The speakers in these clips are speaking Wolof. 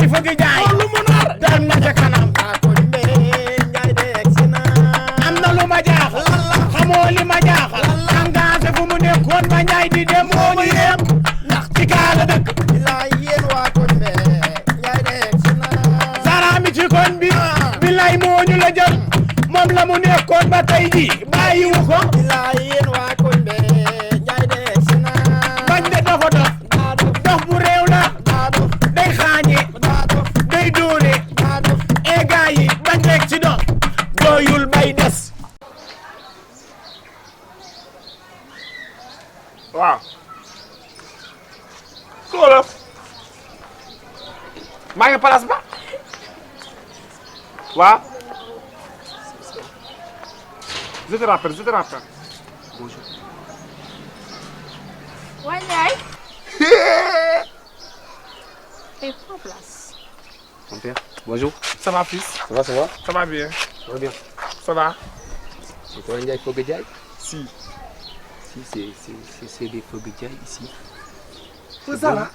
Njaay fëgg jaay lu mu nar dem na ca kanam waa koñ bi Njaay de egsi na am na lu ma jaaxal xamoo li ma jaaxal engagé fu mu nekkoon ba Njaay di dem moo ñu yem ndax ci kaala dëkk bilaay yéen waa koñ bi Njaay de egsi na Zara mi ci koñ bi bilaay moo ñu la jël moom la mu nekkoon ba tey ji bàyyiwu ko bilaay yéen waa koñ bi Njaay de egsi na bañ de dafa dof dof bu réew la day xaañe day dóore e gaa yi bañ rek ci dof doyul bay des waaw sóolaf maa ngi place ba waaw je te rappelle bonjour waa Ndiaye. et prends place. Mon père, bonjour. ça va fils Ça va, ça va? ça va bien Ça va bien. ça va C'est toi Ndiaye Foguediaye? si Si, c'est des Foguediaye ici. c'est ça là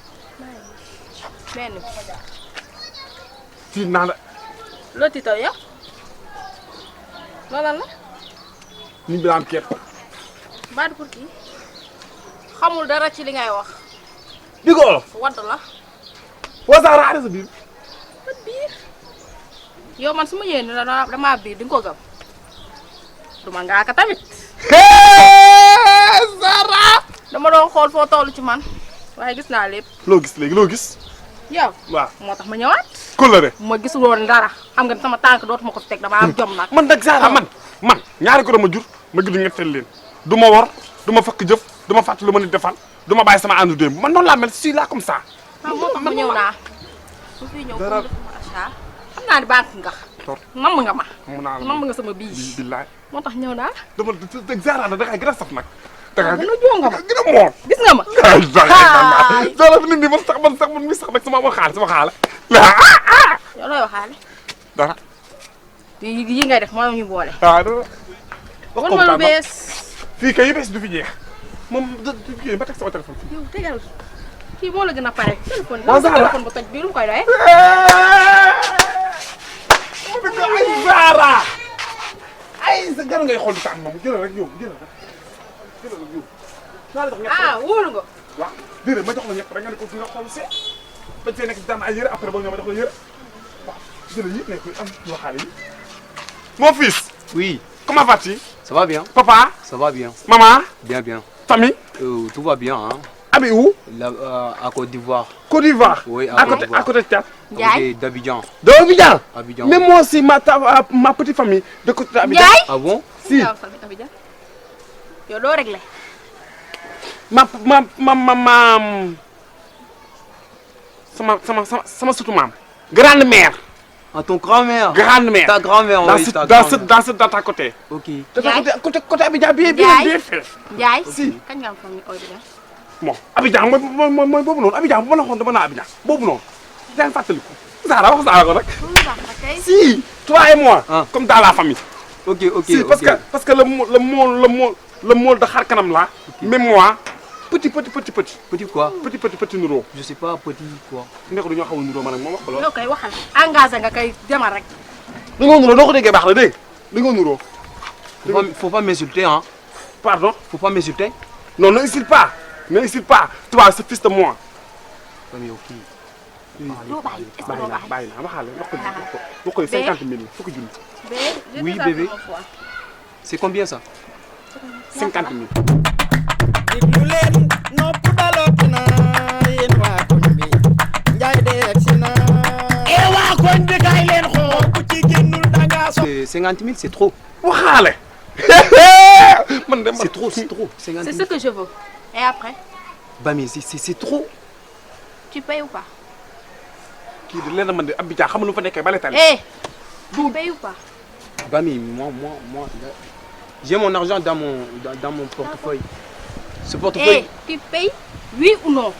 benn tiit naa la loo tiitoo yow. loolal la. ni bi am kepp baat pour kii. xamul dara ci li ngay wax. di ko olof wadd la. wasaara aada sa biir ban biir. yow man su ma yéene damaa biir di nga ko gëm. duma ngaaka tamit. Zara dama doon xool foo toll ci man. waaye gis naa lépp. loo gis léegi loo gis yow. waaw moo tax ma ñëwaat. kóllëre bu ma gisul woon dara xam nga sama tànk dootuma ko fi teg dama am jom nag. man nag Zara man ñaari ko dama jur ma gis ñetteel leen du ma wor du ma fakk jëf du ma fàttali lu ma nit defal du ma bàyyi sama àndu démb man noonu laa mel si là comme ça. moo tax ma ñëw naa. bu fi ñëw dara comme defuma achat. xam naa ni banque nga. tor namm nga ma. mun naa la namm nga sama bii. billaay moo tax ñëw naa. dama Zara da ngay gën a saf nag. da ngay gën a joo nga ma. gën a moom. gis nga ma. Zara fi nit ñi man mi sax nag sama xaale. yow looy waxaale. dara yi ngay def moo ñu boole. waaw dara. wan ma lu bees. fii kay yu bees du fi jeex moom du ba teg sama téléphone fii. yow tegal kii moo la gën a pare. téléphone waaw Zara téléphone ba toj bii lu mu koy doyee. ay Zara ay sa gën ngay xool di tànn moom jëlal rek yow jëlal rek yow. naa la jox ñett ah wóolu nga. waaw déedéet ma jox la ñett rek nga ne ko fi nga xool see bañ fee nekk daan ay yére après boo ñëw ma jox la yére waaw jëlal yëpp nekk am waxaale yi. Mon fils. Oui. Comment vas-tu? Ça va bien? Papa? Ça va bien. Maman? Bien, bien. Famille? Tout va bien, hein? Habite où? Là, à Côte d'Ivoire. Côte d'Ivoire? Oui, à côté de Tchad. Ndiaye. D'Abidjan. D'Abidjan? Abidjan. Mais moi aussi, ma petite famille de côté d'Abidjan. Ndiaye. Ah bon? Si. Abidjan. yow doo réglé. sama surtout maam. Grande-mère. Ah, ton grand-mère? Grande-mère. Ta grand-mère, oui. Dans ta côté. Ok. Côté Abidjan, bien fait. Ndiaye. Si. kañ nga am famille Abidjan. Bon, Abidjan mooy boobu noonu Abidjan bu ma la waxoon dama naa Abidjan boobu noonu. yaa ngi fàttaliku. Zara wax Zara ko rek. Si, toi et moi. Ah. Comme dans la famille. Ok. Si, parce que le mot de xar kanam là. Même moi. Petit quoi? Petit nuroo. Je sais pas, petit quoi. Nekk du ñoo xaw a nuroo man ak moom wax ba lool. yow kay waxal engagé nga kay demal rek. dañoo nuroo doo ko déggee baax na dégg nga dañoo nuroo. Faut pas m'insulter, hein? Pardon? Faut pas m'insulter? Non, ne insulte pas. Ne insulte pas. Toi, c'est fils de moi. Mais ok. doo bàyyi est-ce que doo bàyyi. bàyyi naa waxaale wax ko 50 000 fukki junni. Oui, bébé. C'est combien ça? 50 000. diglu leen nopp dalooti na yéen waa koñ bi Njaay de egsi na waa koñ bi kay leen xool ku ci génnul danga so 50 000, c'est trop. waxaale. C'est trop. 50 000. c'est ce que je veux. et après. Bah mais c'est trop. tu payes ou pas. kii di leen man de Abidjan xam nga lu fa nekkee bale tali. tu payes ou pas. Bah mais moi, là, j'ai mon argent dans mon portefeuille. Ce portefeuille. tu payes oui ou non.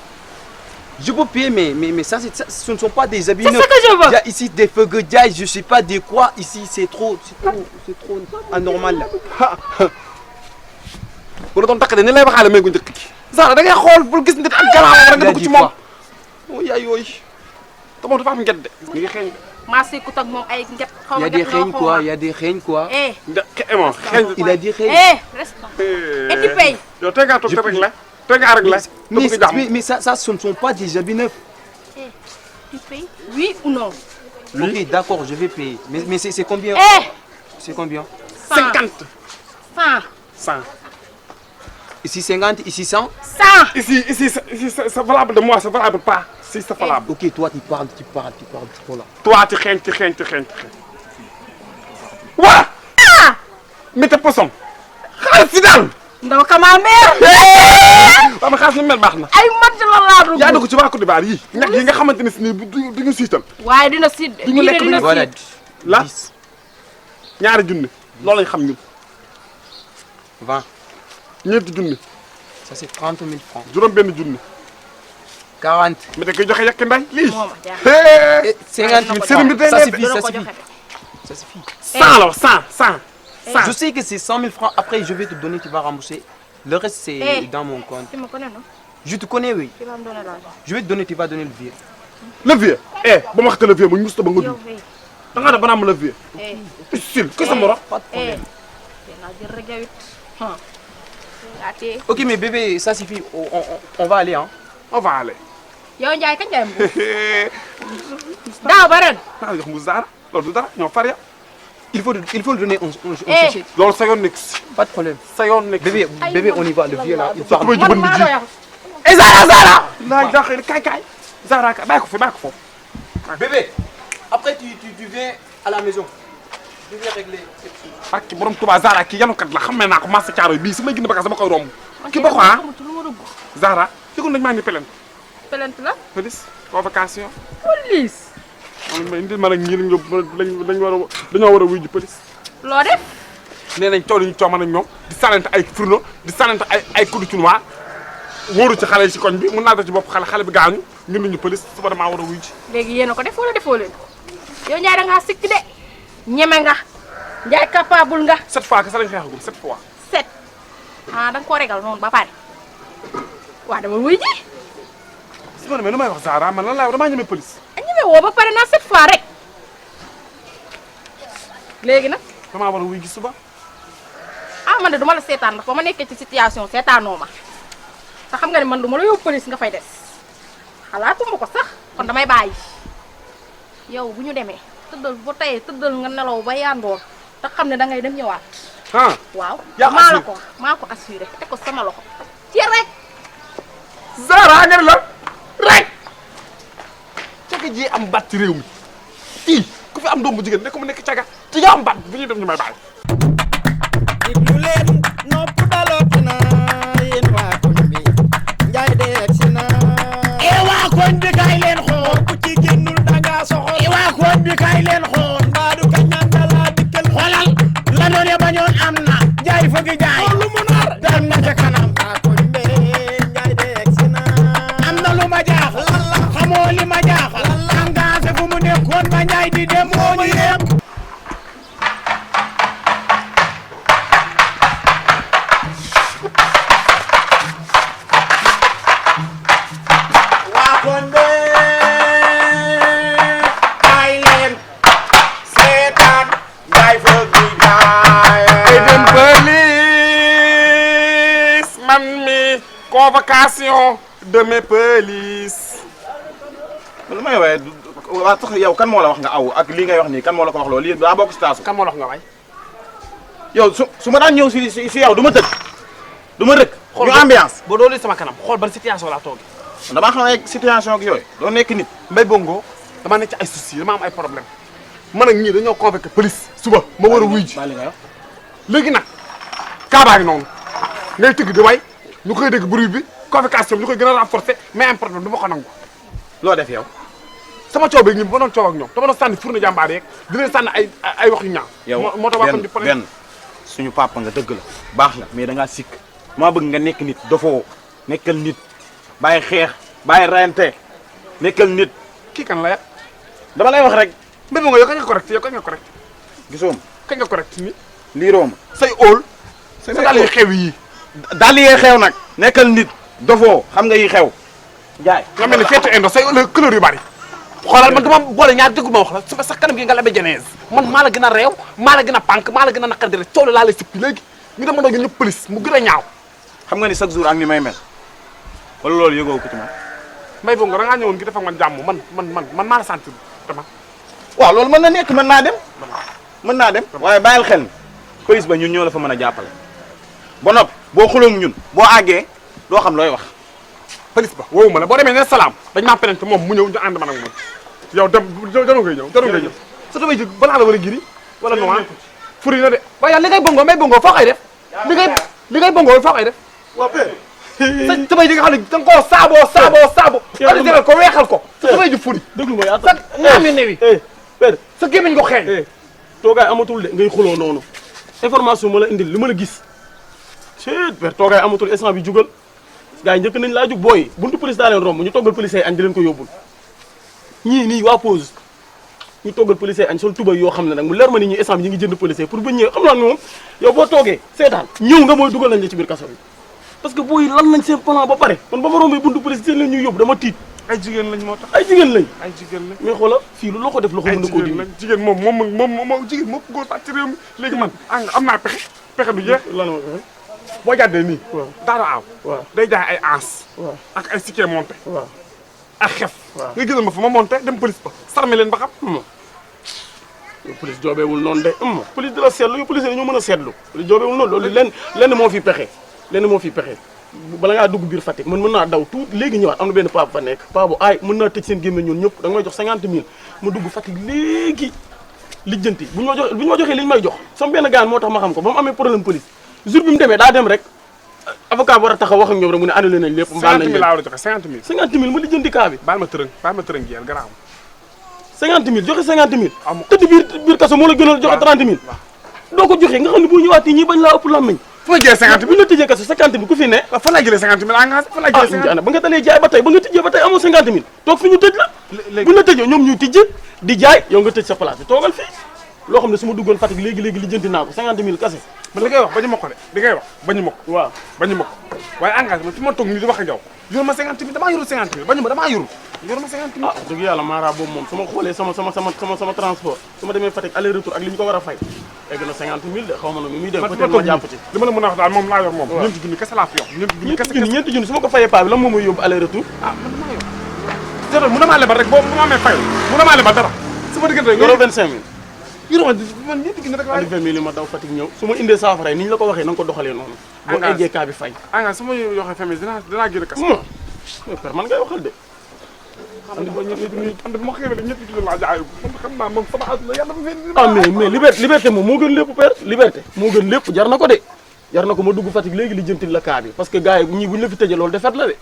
Je peux payer, mais ça, ce ne sont pas des habits neufs. C'est ce que je veux. Il y a ici des Foguediaye, je sais pas de quoi. Ici, c'est trop anormal. bu la doon takk de ni lay waxaale may gu njëkk ki. Zara da ngay xool bul gis nit ak gannaaw rek nga dugg ci moom. yaay yooyu te moom dafa am nget de. mi ngi xeeñ. maa seekut ak moom ay nget. xaw Il y ma a des nget la règnes xaw quoi, ma. il y a des règnes quoi. moom xeeñ. Il a dit règnes. Reste. Et tu payes. yow tey ngaa toog te rek la. tey ngaa rek la. Mais ça, ce ne sont pas des habits neufs. Tu payes? Oui ou non? Ok, d'accord, je vais payer. Mais c'est combien? C'est combien? 50. 100. 100. Ici 50, ici 100. 100. Ici c'est valable de moi, c'est valable pas. Si c'est valable. Ok, toi tu parles. Voilà. Toi tu xeeñ. Waa. mais te posom. xaalis si daal. ndaw kama meer. waaw mais xaalis ni mel baax na. ay mat la laa dugg. yaa dugg ci waa Côte d'Ivoire yii. ñax yi nga xamante ne si nii du ñu siital. waaye dina siit de. du ñu lekk dina Voilà. siit. la 10, ñaari junni loolu lañ xam ñun. 20. ñeenti junni. Ça c'est 30 000 francs. juróom benn junni. 40. mais da koy joxe yàq nday lii. moo ma jaaxal. Et 50 000 Sëriñ bi francs. Ça day suffit, dina ça ko suffit. joxe de. Ça suffit. 100 la wax 100. Je sais que c'est 100 000 francs. Après, je vais te donner, tu vas rembourser. Le reste, c'est dans mon compte. Tu me connais non? Je te connais, oui. Tu vas me donner l'argent. Je vais te donner, tu vas donner le vieux. levier. ba ma waxte levier mu musta ba nga yow dugg. fii. da ngaa def ba naa am levier. sil que sa morom. Pas de problème. dinaa jël rek yow it. yaa téye. Ok, mais bébé, ça suffit. On va aller, hein. on va aller. yow Ndiaye kañ ngay mbuus. daaw ba ren. ah jox mu Zara loolu du dara ñoo far ya. Il faut le donner, on s'achète. loolu sa yoon nekk si. Pas de problème. sa yoon nekk si. Bébé, on y va. Le vieux là, il parle. Ba man jubal maa bi doy ji. wax. et Zara. naa jaxee kaay. Zara kaay bàyyi ko fi. Bébé, après tu viens à la maison. Je viens régler ces trucs. ak borom Touba Zara kii yanukat la xamee naa ko marché Thiaroye bii su may gën a bagage dama koy romb. kii ba ko ah xamatu lu ma dugg. Zara yëgul nañu maa ngi plainte. plainte la. police convocation. police. man indil ma nag ñii dañoo war a wuyu ji police. loo def. nee nañ coow li ñu coow nañ ñoom di sànnante ay fourneau di sànnante ay coups de chinois wóoru ci xale yi ci koñ bi mun naa def ci bopp xale bi gaañu ngir nañu police suba damaa war a wuyu ji. léegi yéen a ko def wala defoo leen ko. yow Ndiaye da ngaa sikk de. ñeme nga. Ndiaye capable nga. 7 fois que sa lañ xeexagum 7 fois. 7. ah da nga koo régal noonu ba pare. waa dama wuy ji. su ma demee lu may wax Zara man lan laa damaa ñeme police. a ñeme woo ba pare naa 7 fois rek. léegi nag. damaa war a wuyu ji suba. ah man de duma la seetaan ndax ba ma nekkee ci situation seetaanoo ma te xam nga ne man du ma la yóbbu police nga fay des xalaatuma ko sax kon damay bàyyi yow bu ñu demee tëddal ba tey tëddal nga nelaw ba yandoor te xam ne da ngay dem ñëwaat. ah waaw yaa maa la assuré. ko maa ko assuré teg ko sama loxo ci rek. Zara nga ne la rek. caga ji am baat ci réew mi kii ku fi am doom bu jigéen ne ko mu nekk caga ci yaa am baat bu ñuy dem ñu may bàyyi. diglu leen nopp dalooti na yéen waa koñ bi Ndiaye de egsi na waa koñ bi kaay leen xool. ku ci génnul danga soxor waa koñ bi kaay leen xool. mbaadu ka ñandala dikkal xoolal la doon ya bañoon am na. jaay fa gi jaay. lu mu nar dem na ca kanam. waa koñ bi Ndiaye de egsi na am na lu ma jaaxal. xamoo li ma jaaxal. engagé fu mu nekkoon ba Ndiaye di dem moo ñu yem. waa kon de kaay leen seetaan Ndiaye fa gi jaay. ay dem police man mi convocation de mes police. lu may waaye waa tax yow kan moo la wax nga aw ak lii ngay wax nii kan moo la ko wax loolu lii daa bokk si taasu. kan moo la wax nga waay. yow su ma daan ñëw si yow du ma tëdd du ma rëkk. ñu ambiance. boo doole sama kanam xool ban situation laa toogee. damaa xam ne situation ak yooyu doo nekk nit. Mbaye Bongo damaa nekk ci ay soucis dama am ay problème man ak ñii dañoo convoqué police suba ma war a wuy ji. maa li nga wax. léegi nag kaabaa ngi noonu ngay tëgg di way ñu koy dégg bruit bi convocation bi ñu koy gën a renforcer mais am problème du ma ko nangu. loo def yow. sama coow beeg ñi ba doon coow ak ñoom dama doon sànni fourne jàmbaar yeeg di leen sànni ay wax yu ñaaw. yow moo tax waxoon di benn suñu papa nga dëgg la baax nga mais da ngaa sikk maa bëgg nga nekk nit dofoo nekkal nit bàyyi xeex bàyyi rayante nekkal nit. kii kan la ya dama lay wax rek Mbaye Bongo yow kañ nga correct yow kañ nga correct gisoo ma kañ nga correct ni liiroo ma. say óol say sa daal yi xew yi daal yee xew nag. nekkal nit dofoo xam nga yi xew. jaay nga mel ni feetu indo say couleur yu bari xoolal man dama boole ñaar déggu ma wax la sama sax kanam gi nga lebe genèse man maa la gën a réew maa la gën a pànk maa la gën a naqar di rek coow laa lay sippi léegi ñu dem ma doon ñëpp police mu gën a ñaaw xam nga ni chaque jour ak ni may mel wala loolu yëgoo ko ci man. Mbaye Bongo da ngaa ñëwoon gi def ak man jàmm man maa la sant dama waaw loolu mën na nekk mën naa dem waaye bàyyil xel ni police ba ñun ñoo la fa mën a jàppale ba nopp boo xuloo ñun boo àggee doo xam looy wax. police ba woowu ma la boo demee ne salaam dañ maa penante moom mu ñëw ñu ànd man ak moom yow dem jarul ngay ñëw sa damay jóg balaa la war a giri wala noa furi na de waaye yàlla li ngay bongo Mbaye Bongo foo koy def li ngay bongo foo koy def sa samay ji nga xam ne da nga koo saaboo additeel ko weexal ko sa samay ji furi déglu ma sa ñaami newi père sa gémmiñ ko xeeñ toogaay amatul de ngay xuloo noonu information ma la indil li ma la gis père toogaay amatul instant bi jugal gars yi njëkk nañ laa jug booy buntu police daa leen romb ñu toggal police ay añ di leen ko yóbbul ñii nii waa pause ñu toggal police ay añ sol tubay yoo xam ne nag mu leer ma ni ñi instant bi ñu ngi jënd police pour ba ñëwee xam naa ne moom yow boo toogee seetaan ñëw nga mooy dugal nañ la ci biir kaso bi parce que booy lan nañ seen plan ba pare man ba ma rombee buntu police seen leen ñuy yóbbu dama tiit ay jigéen lañ moo tax ay jigéen lañ mais mais xoola fii lu loxo def loxo mën na koo dindi jigéen moom jigéen moo góor ci réew mi léegi man am naa pexe du jeex lan ma pexe boo jàddee nii waaw daara aaw waaw day jaay ay ans waaw ak ay sikkee monté waaw ak xef waaw nga gënal ma fa ma monté dem police ba sarme leen ba xam yow police joobeewul noonu de police di la seetlu yow police dañoo mën a seetlu police joobeewul noonu loolu lenn moo fi pexe bala ngaa dugg biir Fatick man mën naa daw tuuti léegi ñëwaat am na benn paa bu fa nekk paa bu aay mën naa tëj seen gémmiñ ñun ñëpp da nga may jox 50 000 ma dugg Fatick léegi lijjanti bu ñu ma joxee li ñu may jox sama benn gaan moo tax ma xam ko ba mu amee problème police jour bi mu demee daa dem rek avocat war a taxaw wax ak ñoom rek mu ne annulé nañ lépp baal nañ 50 000 laa war a joxe 50 000 50 000 ma lijjanti kaa bi baal ma tërëng gi yàlla garaaw 50 000 joxe 50 000 amu tëdd biir kaso moo la gënal joxe 30 000 doo ko joxe nga xam ne boo ñëwaatee ñii bañ laa ëpp làmmiñ fu ma jëlee 50 000 bu ñu la tëjee kaso 50 000 ku fi ne fan laa jëlee 50 000 engagé fan laa jëlee 50 000 ba nga dalee jaay ba tey ba nga tijjee ba tey amoo 50 000 toog fi ñu tëj la bu ñu la tëjee ñoom ñuy tijj di jaay yow nga tëj sa place bi toogal fii loo xam ne su ma duggoon Fatick léegi lijjanti naa ko 50 000 kase man li ngay wax bañu ma ko de li ngay wax bañu ma ko waaw bañu ma ko waaye engagé man fi ma toog nii di wax ak yow yor ma 50 000 damaa yorul 50 000 bañu ma damaa yorul yor ma 50 000 dëgg yàlla maara boobu moom su ma xoolee sama transport su ma demee Fatick aller retour ak li ñu ko war a fay egg na 50 000 de xaw ma na mi muy def peut-être ma jàpp ci li ma la mën a wax daal moom laa yor moom ñeenti junni kese laa fi yor ñeenti junni su ma ko fayee paa bi lan moom mooy yóbbu aller retour man damaa yor jërëjëf mën na maa lebal rek boobu bu ma amee fayal mën na maa lebal dara sama diggante rek yoroo 25 000 yoroo man ñeenti junni rek laa andi 20 000 ma daw Fatick ñëw su ma indee saafara yi ni ñu la ko waxee na nga ko doxalee noonu boo eggee kaa bi fay engagé sama yoxee famille dinaa génn kas per man ngay waxal de andi ba andi ma xëy ñetti junni laa jaay man xam naa moom sama àdduna yàlla fa mais liberté moom moo gën lépp père liberté moo gën lépp jar na ko de jar na ko ma dugg Fatick léegi li jëntil la kaa bi parce que gars yi ñii buñu la fi tëjee loolu defet la de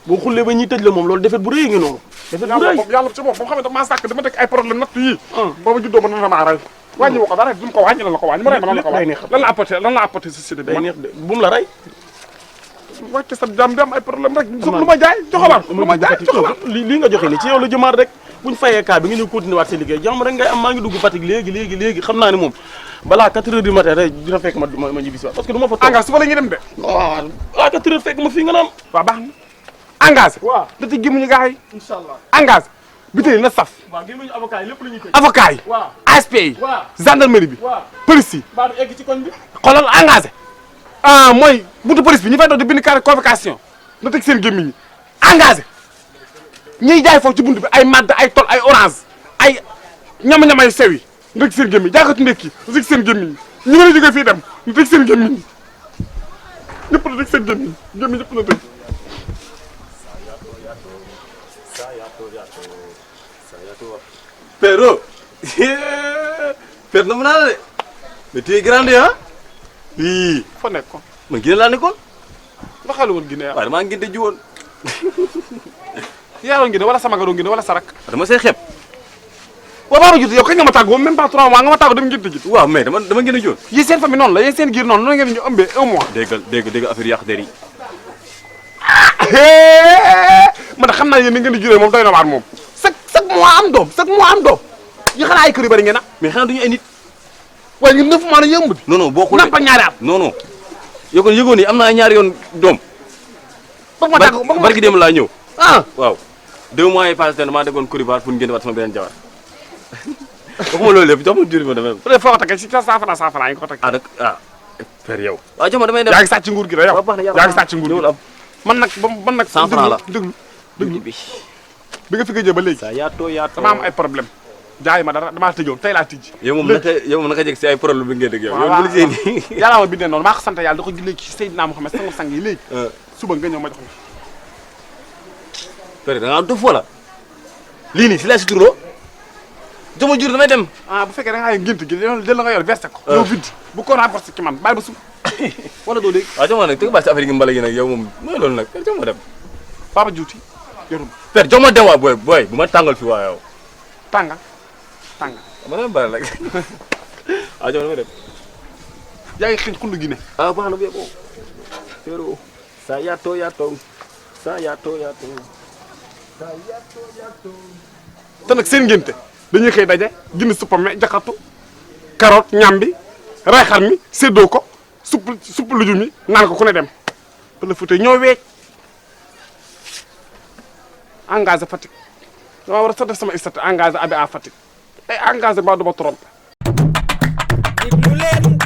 boo xullee ba ñuy tëj la moom loolu defet bu rëy ngi noonu defet bu rëy yàlla ci moom xam ne damaa sàkk dama teg ay problème natt yii booba juddoo ba na maa rey wàññi woo ko dara du ma ko wàññi lan la ko wàññi mu rey ma lan la ko wàññi lan la apporté société bi day neex de bu mu la rey wàcc sa jàmm dem ay problème rek lu ma jaay joxawaat lu ma jaay joxawaat lii nga joxe ni ci yow la jëmaat rek buñ fayee kaa bi nga ñëw continuer waat sa liggéey jàmm rek ngay am maa ngi dugg Fatick léegi xam naa ne moom balaa 4 heures du matin rek dina fekk ma ñibbisi waat parce que du ma fa toog engagé suba la ñuy dem de waaw balaa 4 heures fekk ma fii nga naan waaw baax na engagé waaw da ci gémmuñu gars yi inshallah engagé bi tey na saf waaw gémmuñu avocat yi lépp la ñuy tëj avocat yi waaw ASP yi waaw gendarmerie bi waaw police yi baa du egg ci koñ bi xoolal engagé mooy buntu police bi ñu fay doon di bind carré convocation na teg seen gémmiñ ñi engagé ñiy jaay foofu ci buntu bi ay madd ay tol ay orange ay ñama-ñama yu sew yi na teg seen gémmiñ jaakatu ndekki na teg seen gémmiñ ñi mën a jógee fii dem na teg seen gémmiñ ñëpp na teg seen gémmiñ gémmiñ ñëpp na teg Pero Père na mu naa la de mais tu es grandi ah oui fa nekk ko man Guinée laa nekkoon nga xale woon Guinée waaye damaa ngénte ji woon yaa doon Guinée wala sama nga doon Guinée wala sarak dama say xeeb waaw baaba jut yow kañ nga ma tàggu même pas 3 mois nga ma tàggu dem ngénte ji waaw mais dama ngénte ji woon yi seen famille noonu la yéen seen giir noonu noonu ngeen ñu ëmbee 1 mois dégg affaire yàq der yi man de xam naa yéen ni ngeen di juree moom doy na waar moom chaque mois am doom yi xanaa ay kër yu bari ngeen mais xanaa duñu ay nit waaye ñun 9 mois la yëmb non non boo xoolee nampal ñaari at non yow kon yëgoon ni am naa ñaari yoon doom ba ma tàggu barki dem laa ñëw waaw 2 mois yi passé damaa déggoon Côte d'Ivoire pour ngeen waat sama beneen jabar waxuma loolu lépp jox ma jur ma demee. bu dee foo ko teggee si 100 francs 100 francs yi nga ko teg. père yow. waaw jox ma damay dem yaa ngi sàcc nguur gi da yow. yaa ngi sàcc nguur gi am. man nag 100 francs la déglu bi nga fi gëjee ba léegi. sa yaatoo dama am ay problème jaay ma dara damaa tëjoon tey laa tijji. yow moom naka jeg si ay problème bi ngeen dëgg yow. waaw yow nii. yàlla ma bindee noonu maa ko sant yàlla da ko jullee ci Seydina Mouhamed sang yi léegi. suba nga ñëw ma jox la. père da ngaa dof wala lii nii si laa si turoo jox ma jur damay dem. bu fekkee da ngaa yor gént gi del la nga yor versé ko. yow vide bu ko renforcer ci man bàyyi ba suba wala doo léegi. waaw jox ma nag te nga bàyyi si affaire yi mbala yi nag yow moom mooy loolu nag père jox ma dem. Papa Diouf yorum père jox ma dem waa booy bu ma tàngal fi waa yow. tànga ma dem bari rek waaw jox ma damay dem. yaa ngi xëñ xullu gi ne. baax na bu yeboo. pero sa yaatoo te nag seen ngénte dañuy xëy daje gindi suppame jaxatu carotte ñambi ray xar mi séddoo ko supp lujum mi naan ko ku ne dem ba la futee ñoo weej engagé Fatick dama war a sa def sama statut engagé abi à Fatick ay engagé ba du ma trompe déglu leen